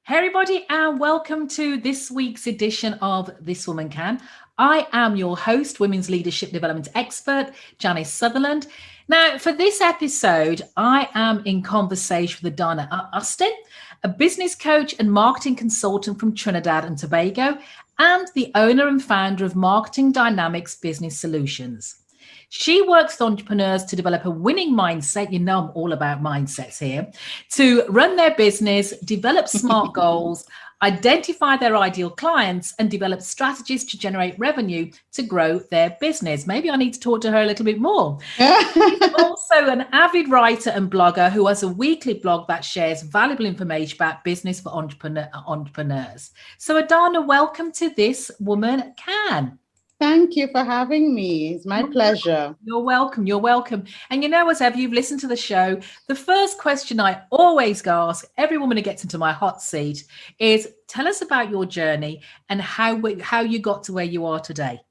Hey everybody, and welcome to this week's edition of This Woman Can. I am your host, women's leadership development expert, Janice Sutherland. Now, for this episode, I am in conversation with Adana Austin, a business coach and marketing consultant from Trinidad and Tobago, and the owner and founder of Marketing Dynamics Business Solutions. She works with entrepreneurs to develop a winning mindset. You know, I'm all about mindsets here, to run their business, develop smart goals, identify their ideal clients, and develop strategies to generate revenue to grow their business. Maybe I need to talk to her a little bit more. She's also an avid writer and blogger who has a weekly blog that shares valuable information about business for entrepreneurs. So Adana, welcome to This Woman Can. Thank you for having me. It's my pleasure. You're welcome. You're welcome. And you know, as ever, you've listened to the show, the first question I always ask every woman who gets into my hot seat is, tell us about your journey and how you got to where you are today.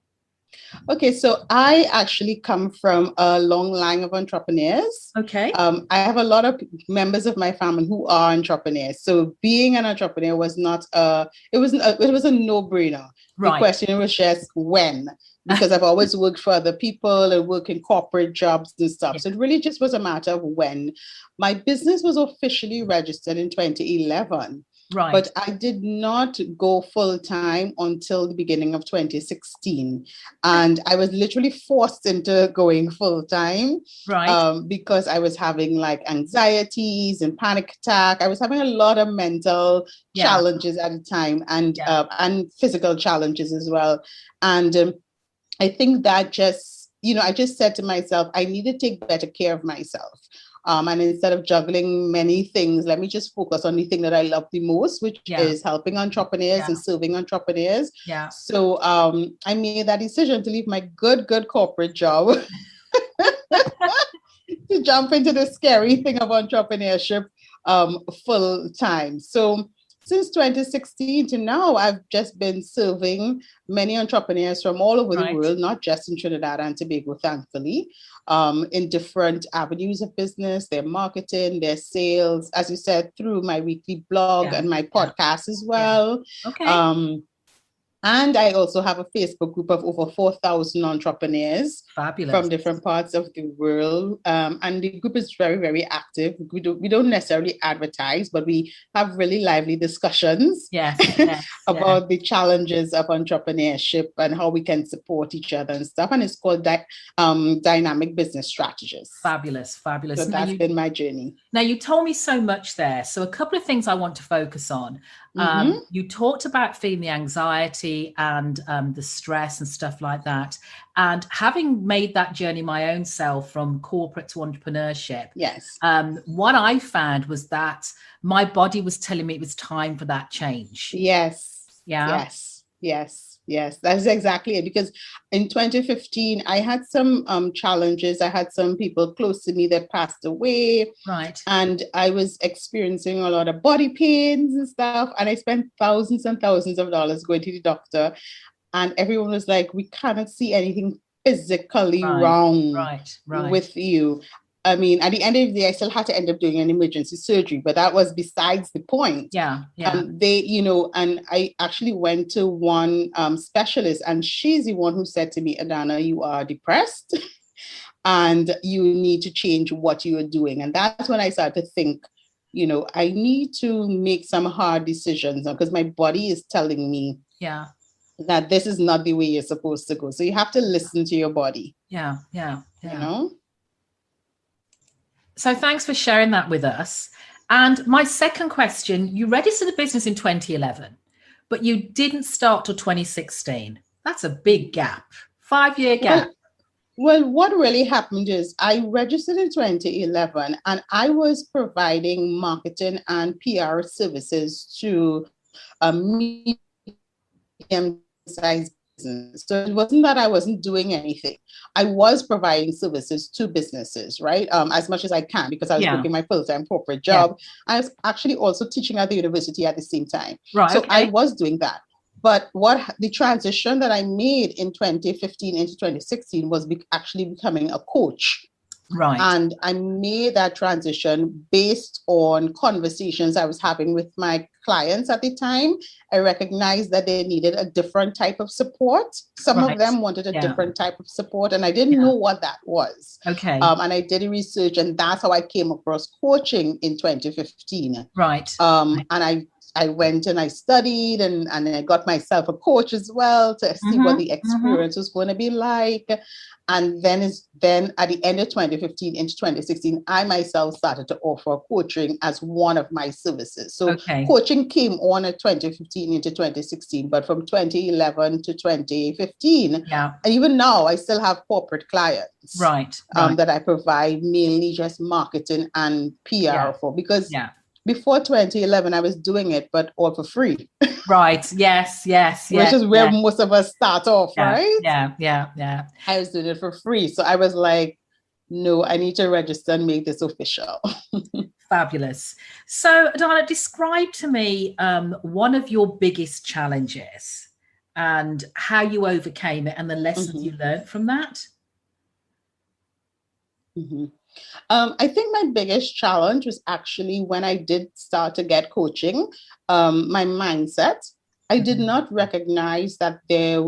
Okay, so I actually come from a long line of entrepreneurs. Okay. I have a lot of members of my family who are entrepreneurs. So being an entrepreneur was it was a no-brainer. Right. The question was just when, because I've always worked for other people and work in corporate jobs and stuff. So it really just was a matter of when. My business was officially registered in 2011. Right. But I did not go full time until the beginning of 2016. And I was literally forced into going full time, right. Because I was having like anxieties and panic attack. I was having a lot of mental challenges at the time and physical challenges as well. And I think that I just said to myself, I need to take better care of myself. And instead of juggling many things, let me just focus on the thing that I love the most, which is helping entrepreneurs and serving entrepreneurs. Yeah. So I made that decision to leave my good corporate job to jump into the scary thing of entrepreneurship full time. So since 2016 to now, I've just been serving many entrepreneurs from all over the world, not just in Trinidad and Tobago, thankfully, in different avenues of business, their marketing, their sales, as you said, through my weekly blog and my podcast as well. Okay. And I also have a Facebook group of over 4,000 entrepreneurs. Fabulous. From different parts of the world. And the group is very, very active. We don't necessarily advertise, but we have really lively discussions about the challenges of entrepreneurship and how we can support each other and stuff. And it's called Dynamic Business Strategies. Fabulous. So that's been my journey. Now, you told me so much there. So a couple of things I want to focus on. You talked about feeling the anxiety and the stress and stuff like that. And having made that journey my own self from corporate to entrepreneurship, what I found was that my body was telling me it was time for that change. Yes. That's exactly it. Because in 2015, I had some challenges. I had some people close to me that passed away. Right. And I was experiencing a lot of body pains and stuff. And I spent thousands and thousands of dollars going to the doctor. And everyone was like, we cannot see anything physically wrong with you. I mean, at the end of the day, I still had to end up doing an emergency surgery, but that was besides the point. And I actually went to one specialist, and she's the one who said to me, Adana, you are depressed and you need to change what you are doing. And that's when I started to think, I need to make some hard decisions because my body is telling me that this is not the way you're supposed to go. So you have to listen to your body. Yeah. So thanks for sharing that with us. And my second question, you registered the business in 2011, but you didn't start till 2016. That's a big gap, 5-year gap. Well, what really happened is I registered in 2011 and I was providing marketing and PR services to a medium-sized business. So it wasn't that I wasn't doing anything. I was providing services to businesses, right? As much as I can, because I was working my full-time corporate job. I was actually also teaching at the university at the same time. So I was doing that. But the transition that I made in 2015 into 2016 was actually becoming a coach. Right. And I made that transition based on conversations I was having with my clients at the time. I recognized that they needed a different type of support. Some of them wanted a different type of support, and I didn't know what that was. Okay. And I did research, and that's how I came across coaching in 2015. Right. And I went and I studied and I got myself a coach as well to see what the experience was going to be like. And then at the end of 2015 into 2016, I myself started to offer coaching as one of my services. So coaching came on at 2015 into 2016, but from 2011 to 2015, and even now I still have corporate clients that I provide mainly just marketing and PR for, because before 2011, I was doing it, but all for free. Right. Yes. Which is where most of us start off, right? Yeah. I was doing it for free. So I was like, no, I need to register and make this official. Fabulous. So, Donna, describe to me one of your biggest challenges and how you overcame it and the lessons you learned from that. I think my biggest challenge was actually when I did start to get coaching, my mindset. I did not recognize that there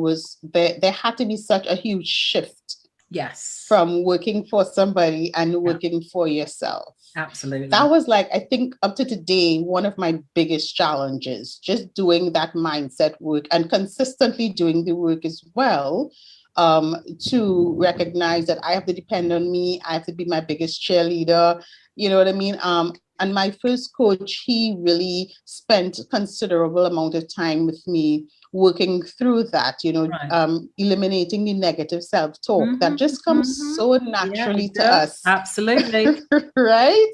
had to be such a huge shift. Yes. From working for somebody and working for yourself. Absolutely. That was like, I think up to today, one of my biggest challenges, just doing that mindset work and consistently doing the work as well. To recognize that I have to depend on me. I have to be my biggest cheerleader. You know what I mean? And my first coach, he really spent a considerable amount of time with me working through that, eliminating the negative self-talk that just comes so naturally to us. Absolutely. Right?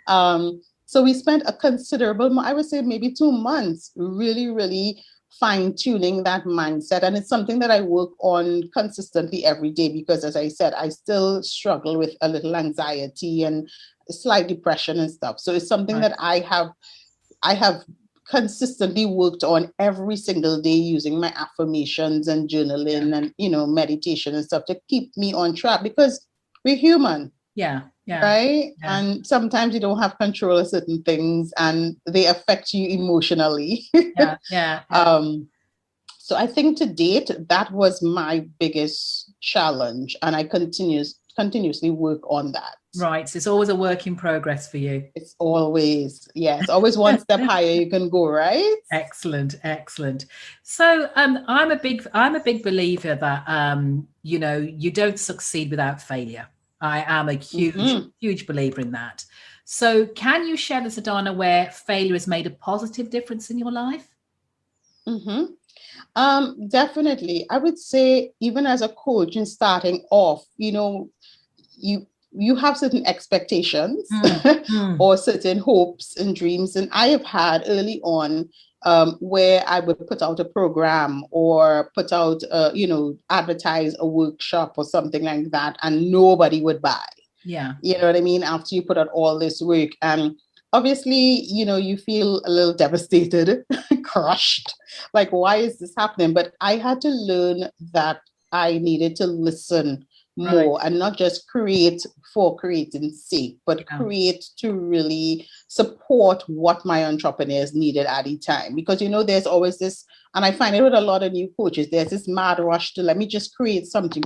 So we spent a considerable, I would say maybe 2 months, really, really fine-tuning that mindset. And it's something that I work on consistently every day, because as I said, I still struggle with a little anxiety and slight depression and stuff. So it's something that I have consistently worked on every single day, using my affirmations and journaling and meditation and stuff to keep me on track, because we're human. Right. And sometimes you don't have control of certain things and they affect you emotionally. So I think to date, that was my biggest challenge, and I continuously work on that. Right. So it's always a work in progress for you. It's always one step higher you can go, right? Excellent. So I'm a big believer that you don't succeed without failure. I am a huge believer in that. So can you share with us, Donna, where failure has made a positive difference in your life? Definitely. I would say, even as a coach and starting off, you have certain expectations or certain hopes and dreams. And I have had early on where I would put out a program or put out, advertise a workshop or something like that, and nobody would buy. Yeah. You know what I mean? After you put out all this work. And obviously, you feel a little devastated, crushed. Like, why is this happening? But I had to learn that I needed to listen more and not just create for creating's sake, but create to really support what my entrepreneurs needed at the time. Because, there's always this, and I find it with a lot of new coaches, there's this mad rush to let me just create something.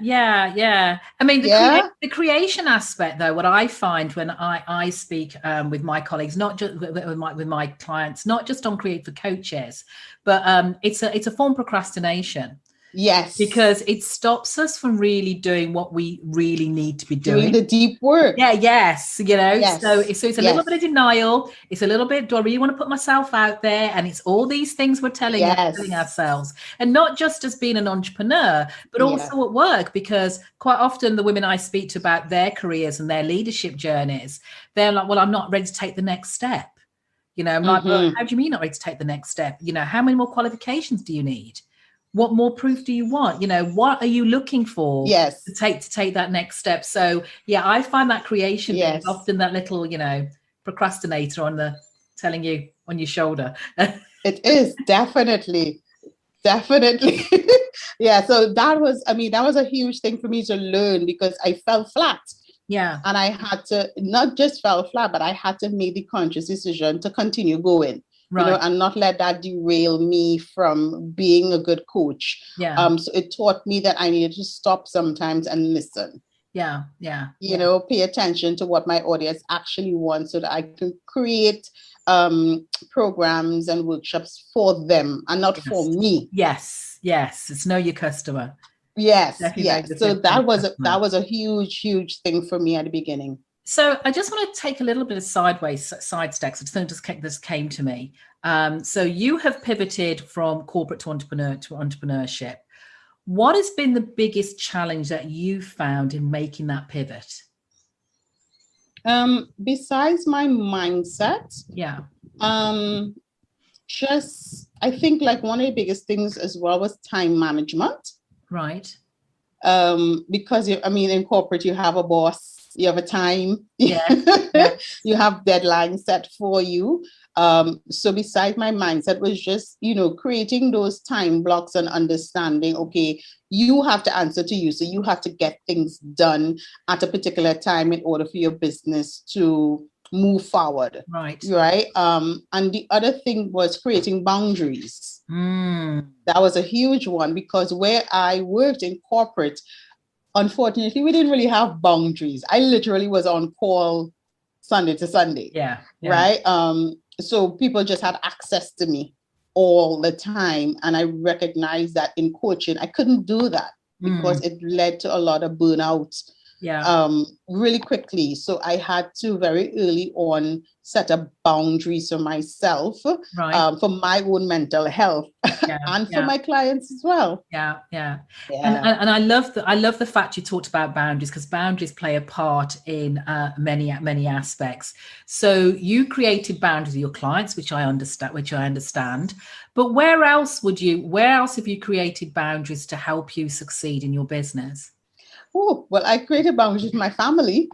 Yeah. I mean, the creation aspect, though, what I find when I speak with my colleagues, not just with my clients, not just on Create for Coaches, but it's a form of procrasticration. Yes. Because it stops us from really doing what we really need to be doing. The deep work. Yes. So it's a little bit of denial. It's a little bit, do I really want to put myself out there? And it's all these things we're telling ourselves. And not just as being an entrepreneur, but also at work, because quite often the women I speak to about their careers and their leadership journeys, they're like, well, I'm not ready to take the next step. I'm like, well, how do you mean not ready to take the next step? How many more qualifications do you need? What more proof do you want? What are you looking for to take that next step? So I find that creation is often that little, procrastinator telling you on your shoulder. It is definitely. Definitely. Yeah. So that was a huge thing for me to learn because I fell flat. Yeah. And I had to not just fell flat, but I had to make the conscious decision to continue going, right. And not let that derail me from being a good coach. Yeah. So it taught me that I needed to stop sometimes and listen. Yeah. Yeah. Pay attention to what my audience actually wants so that I can create programs and workshops for them and not for me. Yes. It's know your customer. Yes. So that was a huge thing for me at the beginning. So I just want to take a little bit of side steps. This came to me. So you have pivoted from corporate to entrepreneurship. What has been the biggest challenge that you found in making that pivot? Besides my mindset, I think like one of the biggest things as well was time management. Right. Because in corporate you have a boss, you have a time, you have deadlines set for you. So besides my mindset was just, creating those time blocks and understanding, okay, you have to answer to you. So you have to get things done at a particular time in order for your business to move forward. Right. And the other thing was creating boundaries. That was a huge one because where I worked in corporate, unfortunately, we didn't really have boundaries. I literally was on call Sunday to Sunday. Yeah. Right. So people just had access to me all the time. And I recognized that in coaching, I couldn't do that because it led to a lot of burnout really quickly. So I had to very early on set up boundaries for myself, for my own mental health and for my clients as well. Yeah. And I love the fact you talked about boundaries because boundaries play a part in many aspects. So you created boundaries with your clients, which I understand. But where else have you created boundaries to help you succeed in your business? Oh, well, I created boundaries with my family.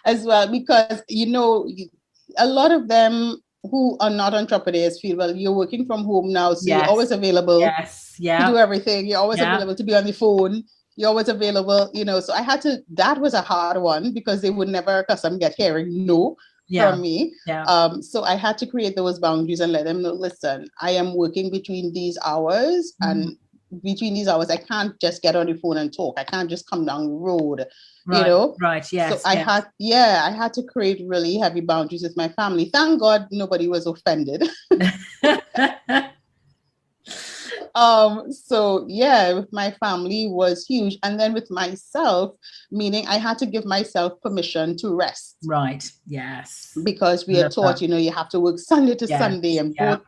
As well, because, a lot of them who are not entrepreneurs feel, well, you're working from home now, so you're always available to do everything. You're always available to be on the phone. You're always available, so that was a hard one because they would never accustomed get hearing no from me. So I had to create those boundaries and let them know, listen, I am working between these hours and between these hours, I can't just get on the phone and talk. I can't just come down the road, Right, yes. So I had to create really heavy boundaries with my family. Thank God nobody was offended. With my family was huge. And then with myself, meaning I had to give myself permission to rest. Right, yes. Because we are taught, you have to work Sunday to Sunday and both,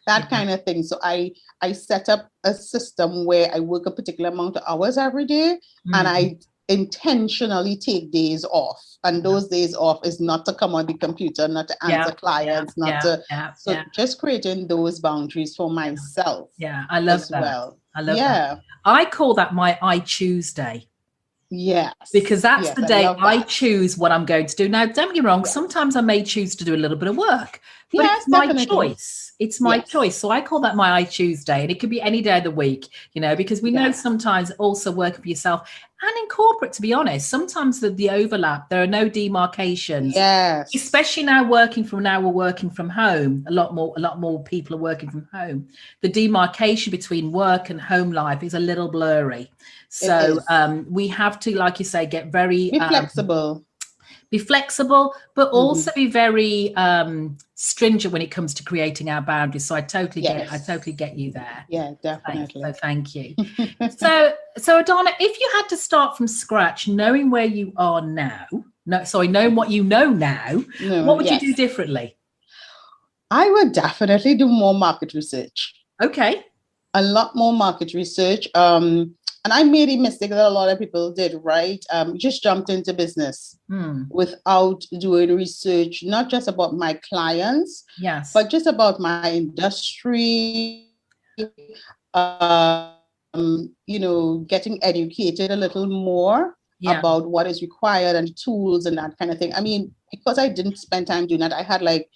that kind of thing. So I set up a system where I work a particular amount of hours every day and I intentionally take days off. And those days off is not to come on the computer, not to answer clients, just creating those boundaries for myself. Yeah, I love that. Well. I love that. I call that my I choose day. Yes. Because that's the day I choose what I'm going to do. Now, don't get me wrong, sometimes I may choose to do a little bit of work, but it's my choice. It's my choice. So I call that my I choose day. And it could be any day of the week, because we know sometimes also working for yourself and in corporate, to be honest, sometimes the overlap, there are no demarcations. Yes. Especially now we're working from home. A lot more people are working from home. The demarcation between work and home life is a little blurry. So we have to, like you say, get very be flexible, but also be very stringent when it comes to creating our boundaries. So I totally get you there. Yeah, definitely. Thank you. So Adana, if you had to start from scratch, knowing where you are now, knowing what you know now, what would you do differently? I would definitely do more market research. Okay. A lot more market research. And I made a mistake that a lot of people did, right? Just jumped into business without doing research, not just about my clients, but just about my industry, getting educated a little more about what is required and tools and that kind of thing. I mean, because I didn't spend time doing that, I had I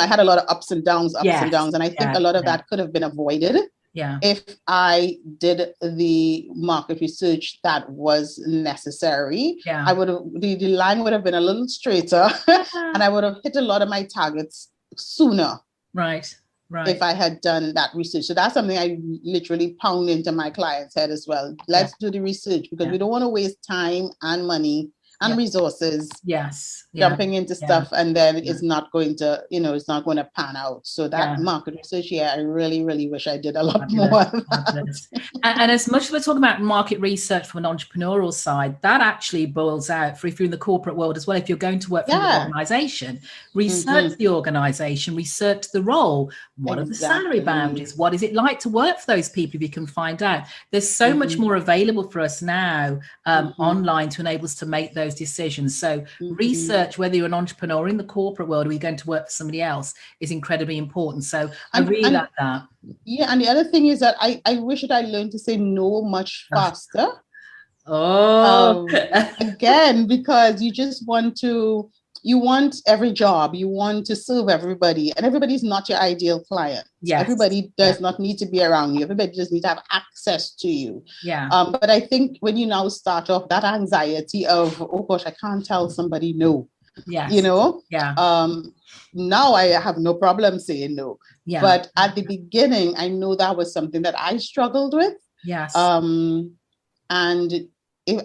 had a lot of ups and downs, and I think a lot of that could have been avoided. Yeah. If I did the market research that was necessary, Yeah. I would have the line would have been a little straighter and I would have hit a lot of my targets sooner. Right. Right. If I had done that research. So that's something I literally pound into my client's head as well. Let's do the research, because we don't want to waste time and money and resources jumping into stuff, and then it's not going to, it's not going to pan out. So that market research, I really, really wish I did a lot more. And as much as we're talking about market research from an entrepreneurial side, that actually boils out for if you're in the corporate world as well. If you're going to work for an organization, research the organization, research the role. What are the salary boundaries? What is it like to work for those people if you can find out? There's so much more available for us now online to enable us to make those decisions. So research, whether you're an entrepreneur in the corporate world or you're going to work for somebody else, is incredibly important. So I really like that. Yeah, and the other thing is that I wish that I learned to say no much faster. Again, because you want every job, you want to serve everybody, and everybody's not your ideal client. Yes. Everybody does not need to be around you. Everybody just needs to have access to you. Yeah. But I think when you now start off, that anxiety of, oh gosh, I can't tell somebody no. Yes. Now I have no problem saying no. Yeah. But at the beginning, I know that was something that I struggled with. Yes. And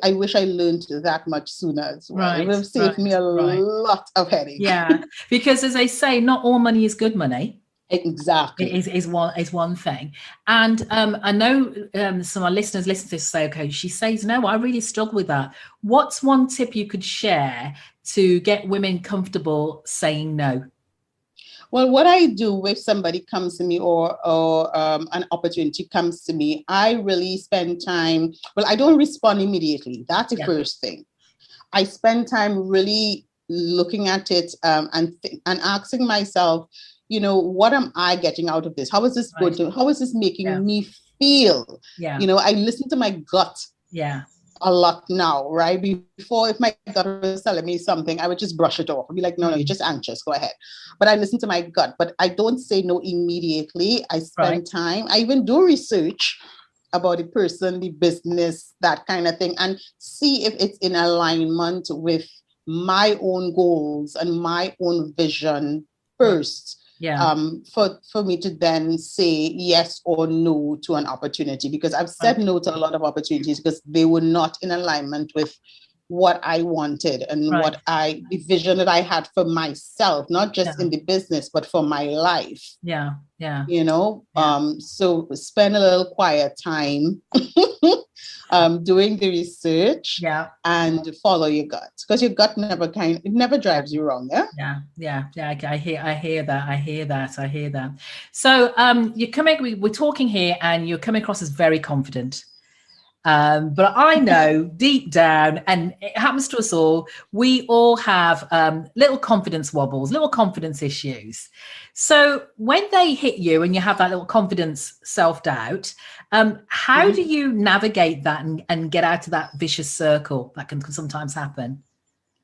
I wish I learned that much sooner as well. Right, it would have saved me a lot of headache. Yeah, because as they say, not all money is good money. Exactly. It is one thing. And I know some of our listeners listen to this say, okay, she says, no, I really struggle with that. What's one tip you could share to get women comfortable saying no? Well, what I do if somebody comes to me or an opportunity comes to me, I really spend time. Well, I don't respond immediately. That's the first thing. I spend time really looking at it and asking myself, what am I getting out of this? How is this going to? How is this making me feel? Yeah. I listen to my gut. Yeah. A lot now, right? Before, if my gut was telling me something, I would just brush it off. I'd be like, no, you're just anxious. Go ahead. But I listen to my gut, but I don't say no immediately. I spend time. I even do research about the person, the business, that kind of thing, and see if it's in alignment with my own goals and my own vision first. Yeah. For me to then say yes or no to an opportunity, because I've said no to a lot of opportunities because they were not in alignment with what I wanted and the vision that I had for myself, not just in the business, but for my life. Yeah. Yeah. So spend a little quiet time doing the research and follow your gut, because your gut never drives you wrong. Yeah. I hear that. So we're talking here and you're coming across as very confident. But I know deep down, and it happens to us all, we all have little confidence wobbles, little confidence issues. So when they hit you and you have that little confidence self-doubt, how do you navigate that and get out of that vicious circle that can sometimes happen?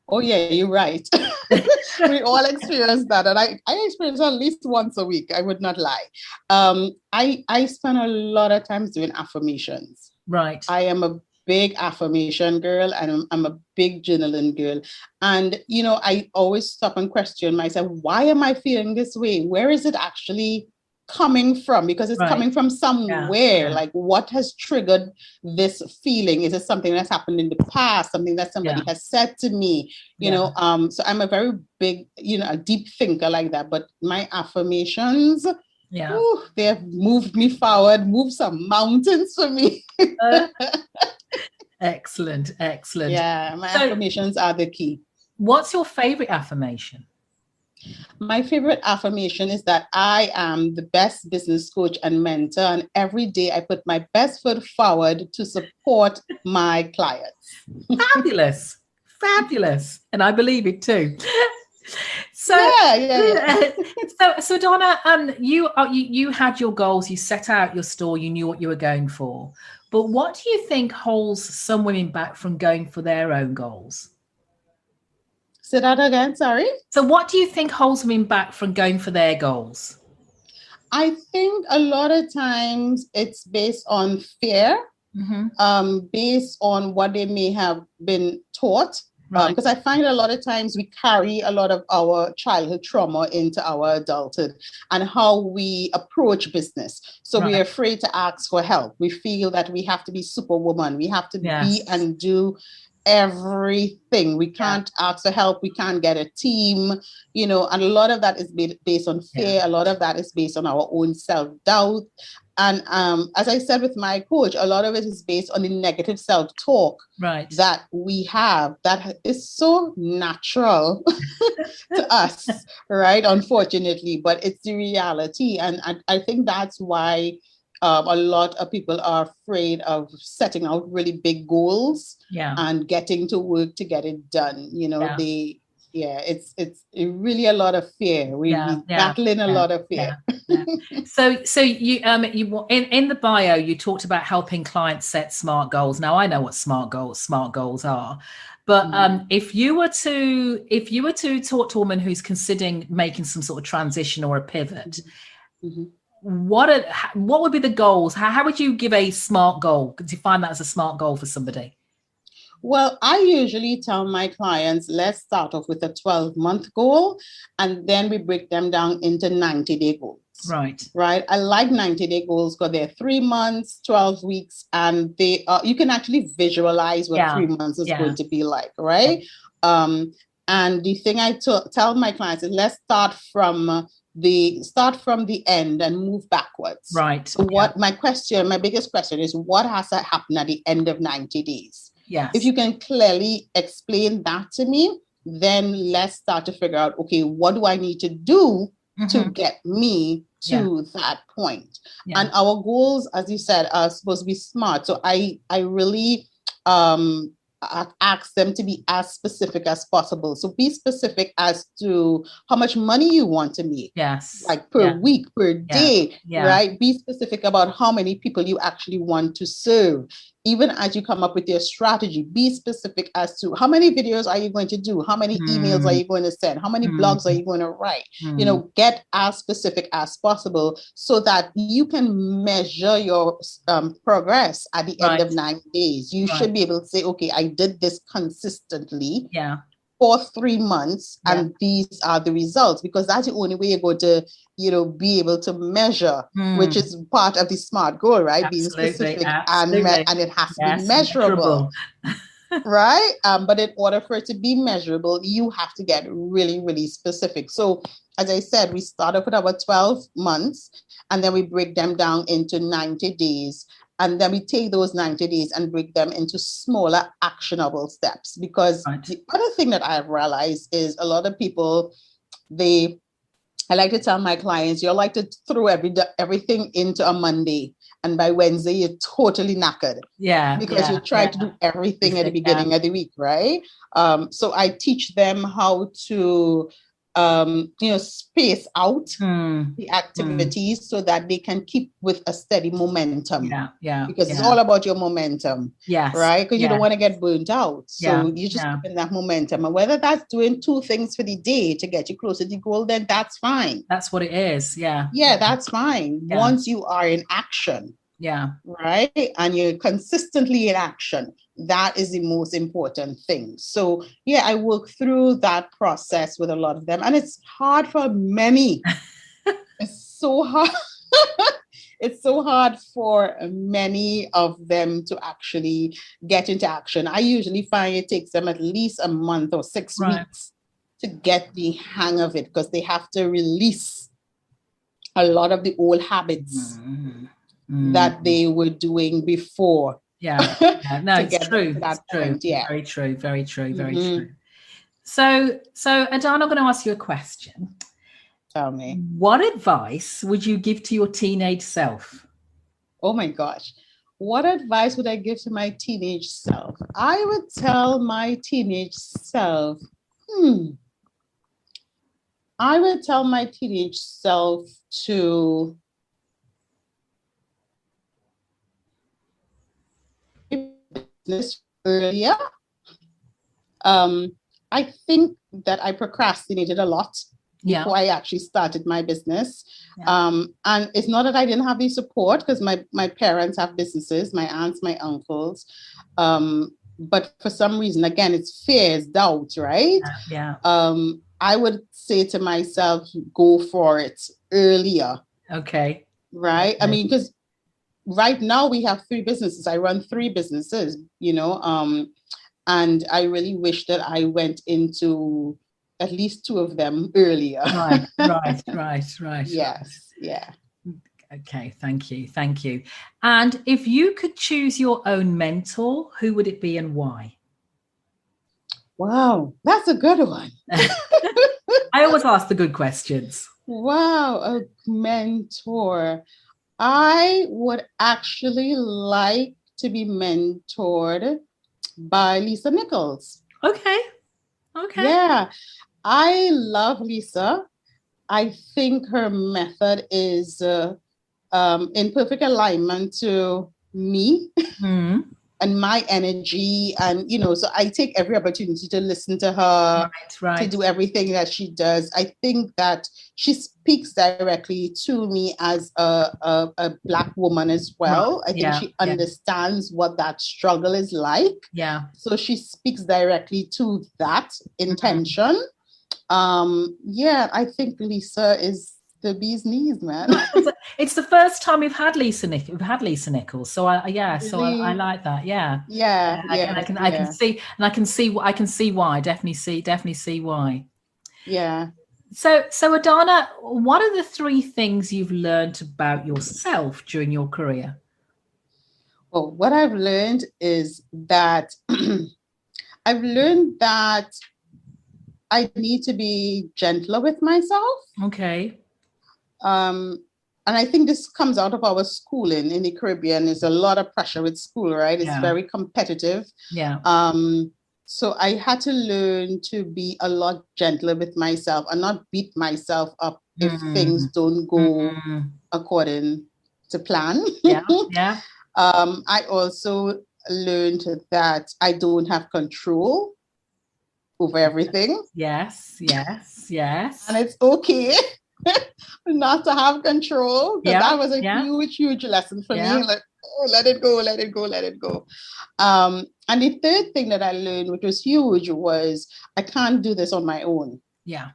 Oh, yeah, you're right. We all experience that. And I experience at least once a week. I would not lie. I spend a lot of times doing affirmations. Right. I am a big affirmation girl, and I'm a big journaling girl. And, I always stop and question myself, why am I feeling this way? Where is it actually coming from? Because it's coming from somewhere. Like, what has triggered this feeling? Is it something that's happened in the past, something that somebody has said to me? So I'm a very big, a deep thinker like that. But my affirmations, they have moved me forward, moved some mountains for me. Excellent. Yeah, my affirmations are the key. What's your favorite affirmation? My favorite affirmation is that I am the best business coach and mentor, and every day I put my best foot forward to support my clients. Fabulous. And I believe it too. So, so Donna, you had your goals, you set out your store, you knew what you were going for. But what do you think holds some women back from going for their own goals? Say that again, sorry. So what do you think holds women back from going for their goals? I think a lot of times it's based on fear, based on what they may have been taught. Because I find a lot of times we carry a lot of our childhood trauma into our adulthood and how we approach business. So we're afraid to ask for help. We feel that we have to be superwoman. We have to be and do everything. We can't ask for help. We can't get a team, and a lot of that is based on fear. A lot of that is based on our own self-doubt. And as I said with my coach, a lot of it is based on the negative self-talk that we have that is so natural to us, right? Unfortunately, but it's the reality. And I think that's why a lot of people are afraid of setting out really big goals and getting to work to get it done. It's really a lot of fear. We're battling a lot of fear. So you in the bio you talked about helping clients set SMART goals. Now I know what SMART goals are, but if you were to talk to a woman who's considering making some sort of transition or a pivot, what would be the goals? How would you give a SMART goal? Define that as a SMART goal for somebody. Well, I usually tell my clients, let's start off with a 12-month goal, and then we break them down into 90-day goals. Right. I like 90-day goals because they're 3 months, 12 weeks, and they you can actually visualize what 3 months is going to be like, right? And the thing I tell my clients is let's start from the end and move backwards. Right. So my biggest question is what has to happen at the end of 90 days? Yes. If you can clearly explain that to me, then let's start to figure out, okay, what do I need to do to get me to that point? And our goals, as you said, are supposed to be SMART. So I really ask them to be as specific as possible. So be specific as to how much money you want to make. Yes. Like per week, per day, right? Be specific about how many people you actually want to serve. Even as you come up with your strategy, be specific as to how many videos are you going to do? How many emails are you going to send? How many blogs are you going to write? Get as specific as possible so that you can measure your progress at the end of 9 days. You should be able to say, okay, I did this consistently for 3 months and these are the results, because that's the only way you're going to be able to measure, which is part of the SMART goal, right? Being specific and it has to be measurable. Right? But in order for it to be measurable, you have to get really, really specific. So as I said, we start off with our 12 months and then we break them down into 90 days. And then we take those 90 days and break them into smaller actionable steps. Because the other thing that I've realized is a lot of people, I like to tell my clients, you like to throw everything into a Monday. And by Wednesday, you're totally knackered. Because you try to do everything at the beginning of the week, right? So I teach them how to space out the activities so that they can keep with a steady momentum. Because it's all about your momentum. Right? Because you don't want to get burnt out. So you just keep in that momentum. And whether that's doing 2 things for the day to get you closer to the goal, then that's fine. That's what it is. Yeah, that's fine. Once you are in action. Right? And you're consistently in action. That is the most important thing. So I work through that process with a lot of them. And it's hard for many. It's so hard. It's so hard for many of them to actually get into action. I usually find it takes them at least a month or 6 weeks to get the hang of it, because they have to release a lot of the old habits that they were doing before. No, it's true. It's true. Very true. Very true. Very true. So Adana, I'm going to ask you a question. Tell me. What advice would you give to your teenage self? Oh my gosh. What advice would I give to my teenage self? I would tell my teenage self, I would tell my teenage self to business earlier. I think that I procrastinated a lot. before I actually started my business. Yeah. And it's not that I didn't have the support, because my parents have businesses, my aunts, my uncles. But for some reason, again, it's fear, it's doubt, right? Yeah. I would say to myself, go for it earlier. Okay. Right. Okay. I mean, because right now we have 3 businesses. I run 3 businesses, and I really wish that I went into at least 2 of them earlier. Right. Yes. Yeah. Okay, thank you. And if you could choose your own mentor, who would it be and why? Wow, that's a good one. I always ask the good questions. Wow, a mentor. I would actually like to be mentored by Lisa Nichols. Okay. Yeah, I love Lisa. I think her method is in perfect alignment to me and my energy. And, so I take every opportunity to listen to her, to do everything that she does. I think that she speaks directly to me as a Black woman as well. I think she understands what that struggle is like. Yeah. So she speaks directly to that intention. I think Lisa is the bee's knees, man. It's the first time we've had Lisa Nichols. So I like that. Yeah. I can see why. Definitely see why. Yeah. So Adana, what are the 3 things you've learned about yourself during your career? Well, what I've learned is that I've learned that I need to be gentler with myself. Okay. And I think this comes out of our schooling in the Caribbean. There's a lot of pressure with school, right? It's very competitive. Yeah. So I had to learn to be a lot gentler with myself and not beat myself up if things don't go according to plan. Yeah. I also learned that I don't have control over everything. Yes. And it's okay not to have control. That was a huge lesson for me. Like, let it go. And the third thing that I learned, which was huge, was I can't do this on my own. Yeah.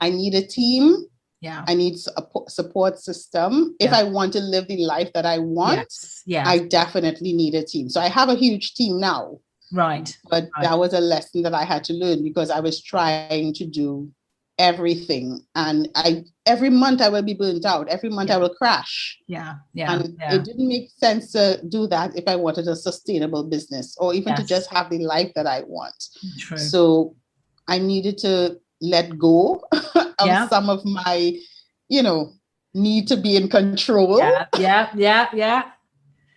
I need a team. Yeah. I need a support system. If I want to live the life that I want, I definitely need a team. So I have a huge team now. Right. But that was a lesson that I had to learn, because I was trying to do everything. And every month I will be burnt out. Every month I will crash. It didn't make sense to do that if I wanted a sustainable business, or even to just have the life that I want. True. So I needed to let go of some of my, need to be in control. Yeah.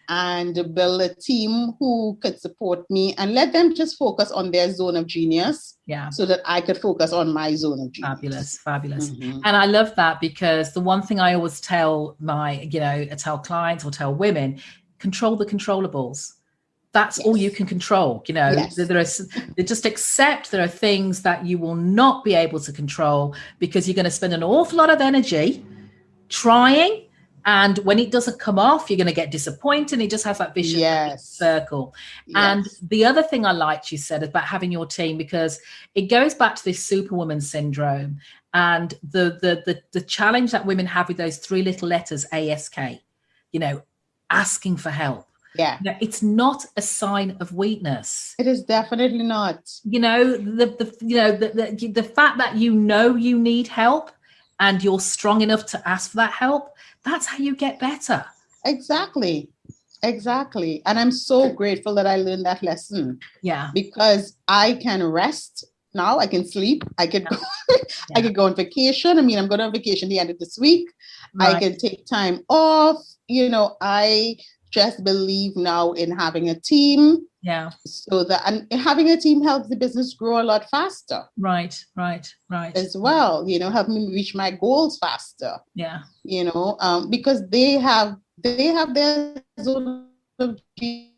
And build a team who could support me and let them just focus on their zone of genius, so that I could focus on my zone of genius. Fabulous. And I love that, because the one thing I always tell tell clients or tell women, control the controllables. That's all you can control. They just accept there are things that you will not be able to control, because you're going to spend an awful lot of energy trying. And when it doesn't come off, you're going to get disappointed. It just has that vicious circle. And the other thing I liked you said about having your team, because it goes back to this superwoman syndrome and the challenge that women have with those 3 little letters, ASK, asking for help. Yeah. It's not a sign of weakness. It is definitely not. The fact that you need help and you're strong enough to ask for that help, that's how you get better. Exactly. And I'm so grateful that I learned that lesson. Yeah. Because I can rest now. I can sleep. I could go on vacation. I mean, I'm going on vacation the end of this week. Right. I can take time off. I just believe now in having a team. Yeah. So that, and having a team helps the business grow a lot faster. Right. As well, help me reach my goals faster. Yeah. Because they have their zone of genius.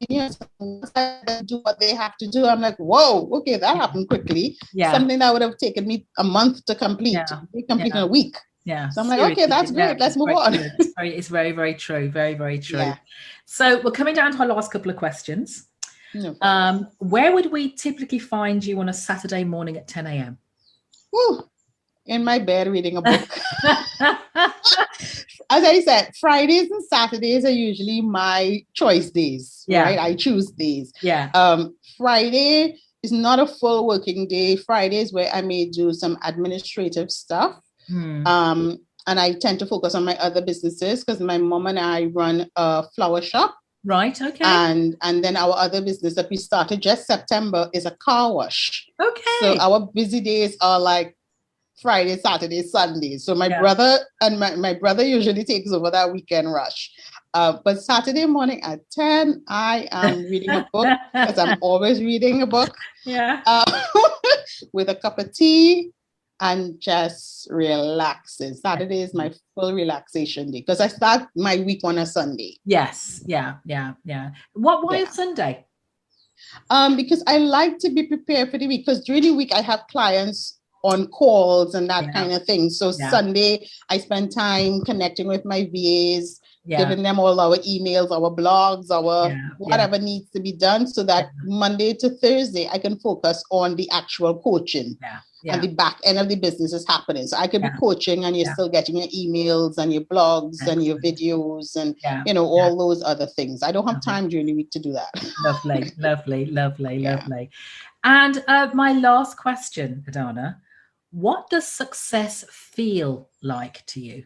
Once I do what they have to do, I'm like, whoa, okay, that happened quickly. Yeah. Something that would have taken me a month to complete, we complete in a week. Yeah. So I'm like, okay, that's great. Let's move on. It's very, very true. Very, very true. Yeah. So we're coming down to our last couple of questions. No where would we typically find you on a Saturday morning at 10 a.m.? In my bed reading a book. As I said, Fridays and Saturdays are usually my choice days, right? I choose days. Friday is not a full working day. Friday is where I may do some administrative stuff. And I tend to focus on my other businesses because my mom and I run a flower shop. Right. Okay. And then our other business that we started just September is a car wash. Okay. So our busy days are like Friday, Saturday, Sunday. So my brother and my brother usually takes over that weekend rush. But Saturday morning at 10, I am reading a book because I'm always reading a book. With a cup of tea and just relaxing. Saturday is my full relaxation day because I start my week on a Sunday. Yes. Yeah. Why a Sunday? Because I like to be prepared for the week because during the week I have clients on calls and that kind of thing. So Sunday, I spend time connecting with my VAs, giving them all our emails, our blogs, our whatever needs to be done so that Monday to Thursday, I can focus on the actual coaching. And the back end of the business is happening. So I could be coaching and you're still getting your emails and your blogs and your videos and, all those other things. I don't have time during the week to do that. Lovely. And my last question, Adana, what does success feel like to you?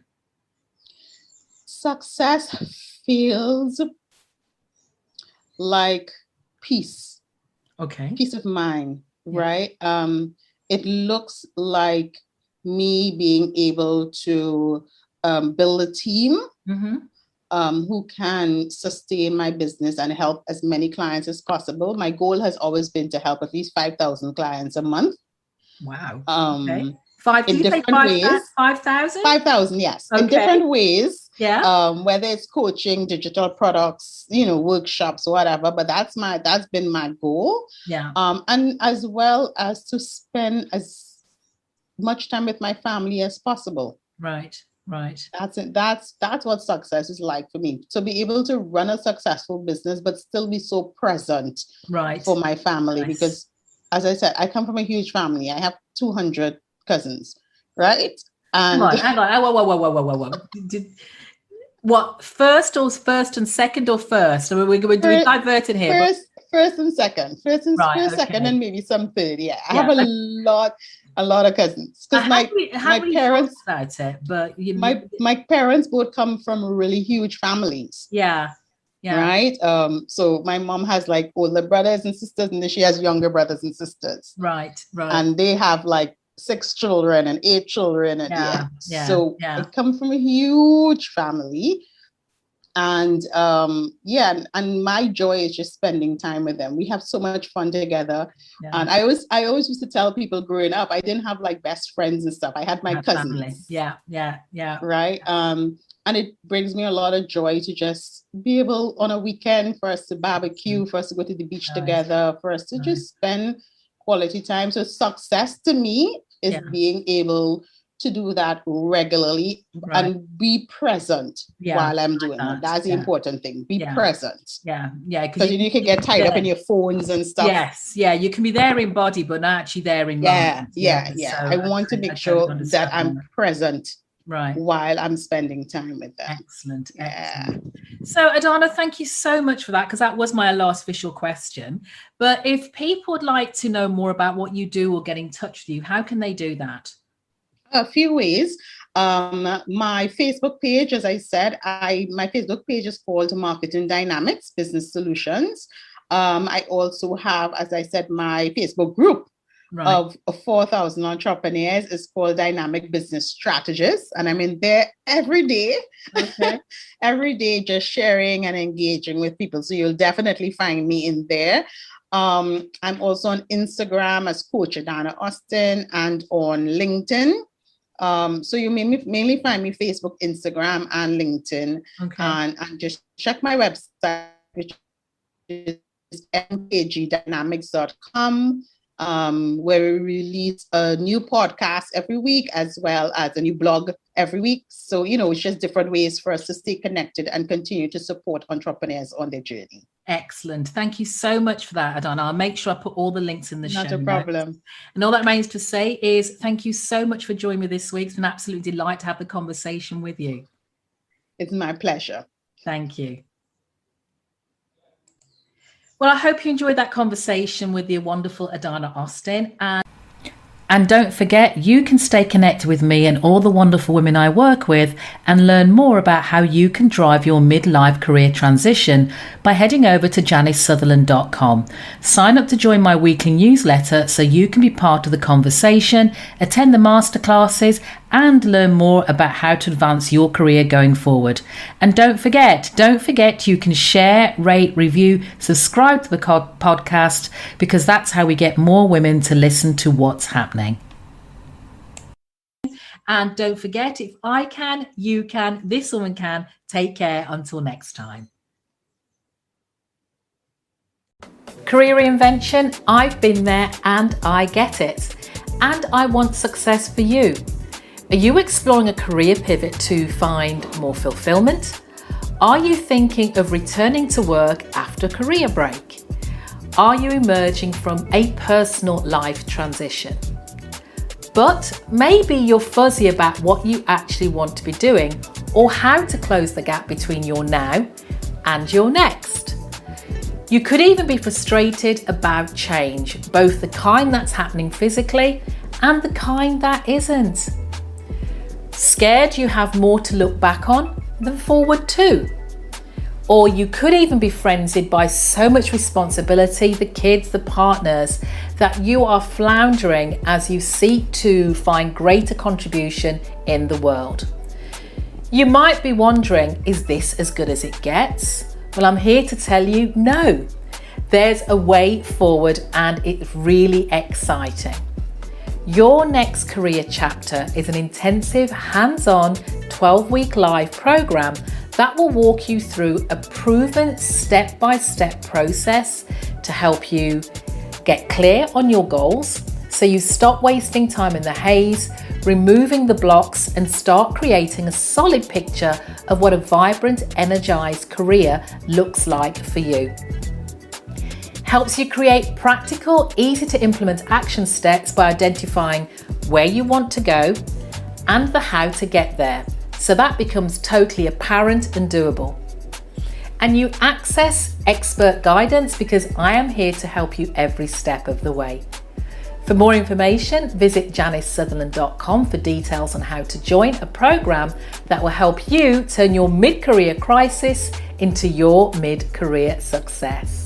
Success feels like peace. Okay. Peace of mind, right? It looks like me being able to build a team who can sustain my business and help as many clients as possible. My goal has always been to help at least 5,000 clients a month. Wow. Okay. In different ways. 5,000? 5,000, yes. Okay. In different ways. Yeah. Whether it's coaching, digital products, workshops, whatever. But that's been my goal. Yeah. And as well as to spend as much time with my family as possible. Right. That's it. That's what success is like for me. To be able to run a successful business, but still be so present for my family. Nice. Because as I said, I come from a huge family. I have 200 cousins, right? And hang on. Whoa. What, first and second or first? We're diverting here. First and second. Second and maybe some third. Yeah. I have a lot of cousins. Because my parents about it, but my parents both come from really huge families. Yeah. Right. So my mom has like older brothers and sisters, and then she has younger brothers and sisters. Right. And they have like 6 children and 8 children. And So I come from a huge family. And and my joy is just spending time with them. We have so much fun together. Yeah. And I always used to tell people growing up, I didn't have like best friends and stuff. I had my cousins. Family. Yeah. Right. And it brings me a lot of joy to just be able on a weekend for us to barbecue, for us to go to the beach together, for us to just spend quality time. So success to me is being able to do that regularly and be present while I'm doing it. That's the important thing. Be present. Yeah. Because you can get tied up in your phones and stuff. Yes. Yeah. You can be there in body, but not actually there in mind. Yeah. So I want to make sure that I'm present while I'm spending time with them. Excellent. So Adana, thank you so much for that, because that was my last official question. But if people would like to know more about what you do or get in touch with you, how can they do that? A few ways. My Facebook page, as I said, my Facebook page is called Marketing Dynamics Business Solutions. I also have, as I said, my Facebook group of 4,000 entrepreneurs is called Dynamic Business Strategists. And I'm in there every day, every day, just sharing and engaging with people. So you'll definitely find me in there. I'm also on Instagram as Coach Adana Austin and on LinkedIn. So you mainly find me Facebook, Instagram, and LinkedIn. And just check my website, which is mkgdynamics.com, where we release a new podcast every week as well as a new blog every week. So, it's just different ways for us to stay connected and continue to support entrepreneurs on their journey. Excellent. Thank you so much for that, Adana. I'll make sure I put all the links in the show notes. Not a problem. And all that remains to say is thank you so much for joining me this week. It's an absolute delight to have the conversation with you. It's my pleasure. Thank you. Well, I hope you enjoyed that conversation with the wonderful Adana Austin. And don't forget, you can stay connected with me and all the wonderful women I work with and learn more about how you can drive your midlife career transition by heading over to janicesutherland.com. Sign up to join my weekly newsletter so you can be part of the conversation, attend the masterclasses, and learn more about how to advance your career going forward. And don't forget, you can share, rate, review, subscribe to the podcast, because that's how we get more women to listen to what's happening. And don't forget, if I can, you can, this woman can. Take care until next time. Career reinvention, I've been there and I get it. And I want success for you. Are you exploring a career pivot to find more fulfillment? Are you thinking of returning to work after a career break? Are you emerging from a personal life transition? But maybe you're fuzzy about what you actually want to be doing or how to close the gap between your now and your next. You could even be frustrated about change, both the kind that's happening physically and the kind that isn't. Scared you have more to look back on than forward to. Or you could even be frenzied by so much responsibility, the kids, the partners, that you are floundering as you seek to find greater contribution in the world. You might be wondering, is this as good as it gets? Well, I'm here to tell you, no. There's a way forward and it's really exciting. Your next career chapter is an intensive, hands-on, 12-week live program that will walk you through a proven step-by-step process to help you get clear on your goals so you stop wasting time in the haze, removing the blocks, and start creating a solid picture of what a vibrant, energized career looks like for you. Helps you create practical, easy to implement action steps by identifying where you want to go and the how to get there, so that becomes totally apparent and doable. And you access expert guidance because I am here to help you every step of the way. For more information, visit janicesutherland.com for details on how to join a program that will help you turn your mid-career crisis into your mid-career success.